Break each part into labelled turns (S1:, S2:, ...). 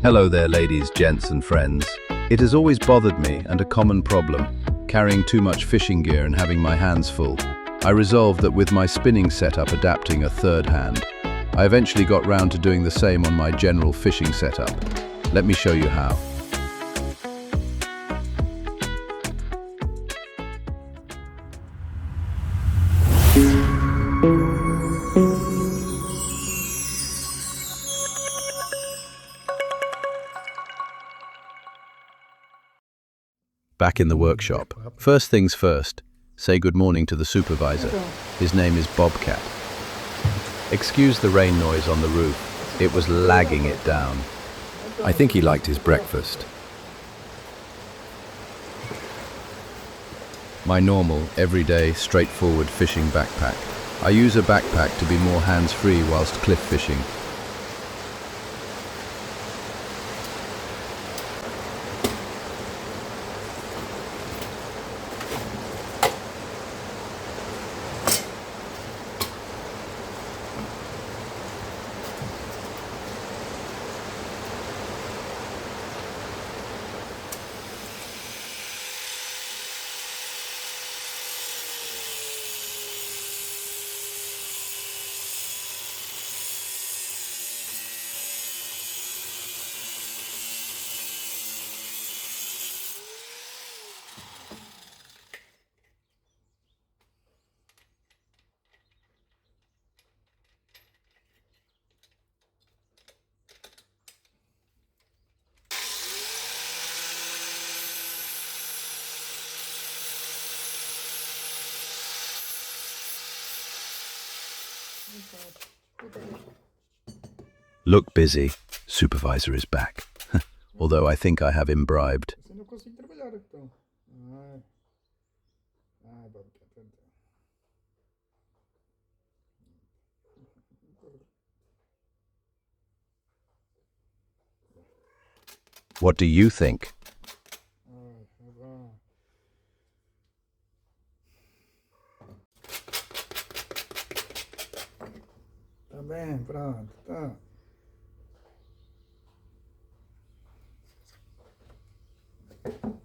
S1: Hello there, ladies, gents, and friends. It has always bothered me, and a common problem, carrying too much fishing gear and having my hands full. I resolved that with my spinning setup adapting a third hand. I eventually got round to doing the same on my general fishing setup. Let me show you how. Back in the workshop. First things first, say good morning to the supervisor. His name is Bobcat. Excuse the rain noise on the roof. It was lagging it down. I think he liked his breakfast. My normal, everyday, straightforward fishing backpack. I use a backpack to be more hands-free whilst cliff fishing. Look busy. Supervisor is back. Although I think I have him bribed. What do you think?
S2: Tá bem, pronto, tá.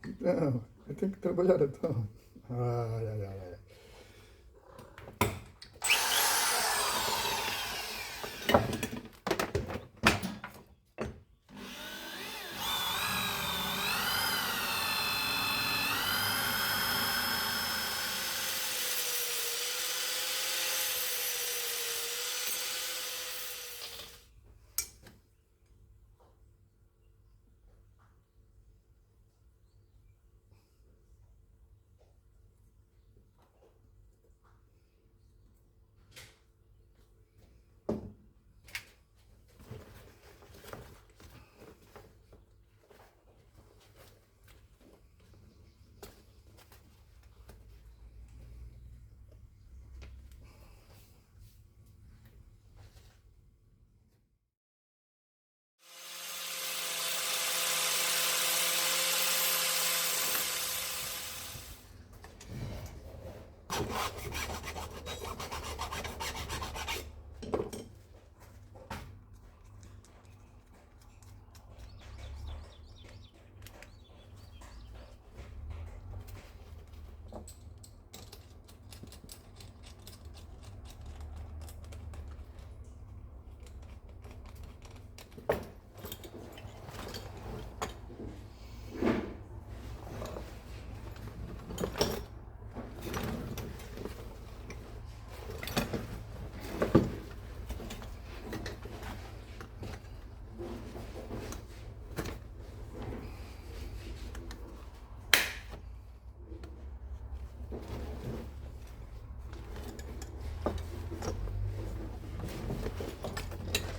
S2: Então, eu tenho que trabalhar então. Ai, ai, ai, ai.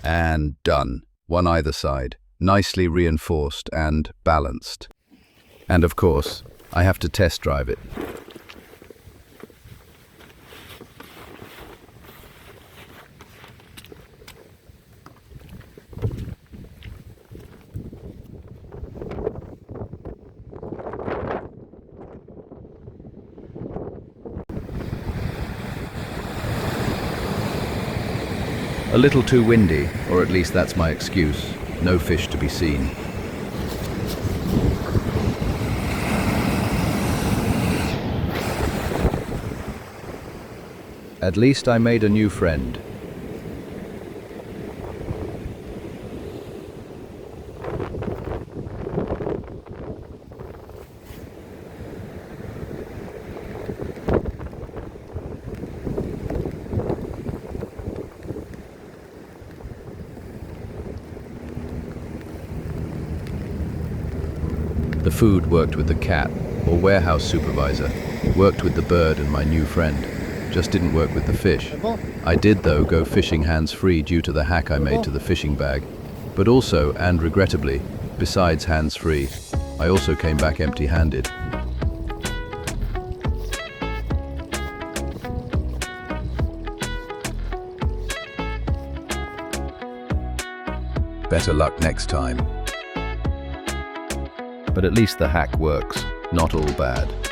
S1: And done. One either side. Nicely reinforced and balanced. And of course, I have to test drive it. A little too windy, or at least that's my excuse. No fish to be seen. At least I made a new friend. The food worked with the cat, or warehouse supervisor, worked with the bird and my new friend. Just didn't work with the fish. I did, though, go fishing hands-free due to the hack I made to the fishing bag. But also, and regrettably, besides hands-free, I also came back empty-handed. Better luck next time. But at least the hack works. Not all bad.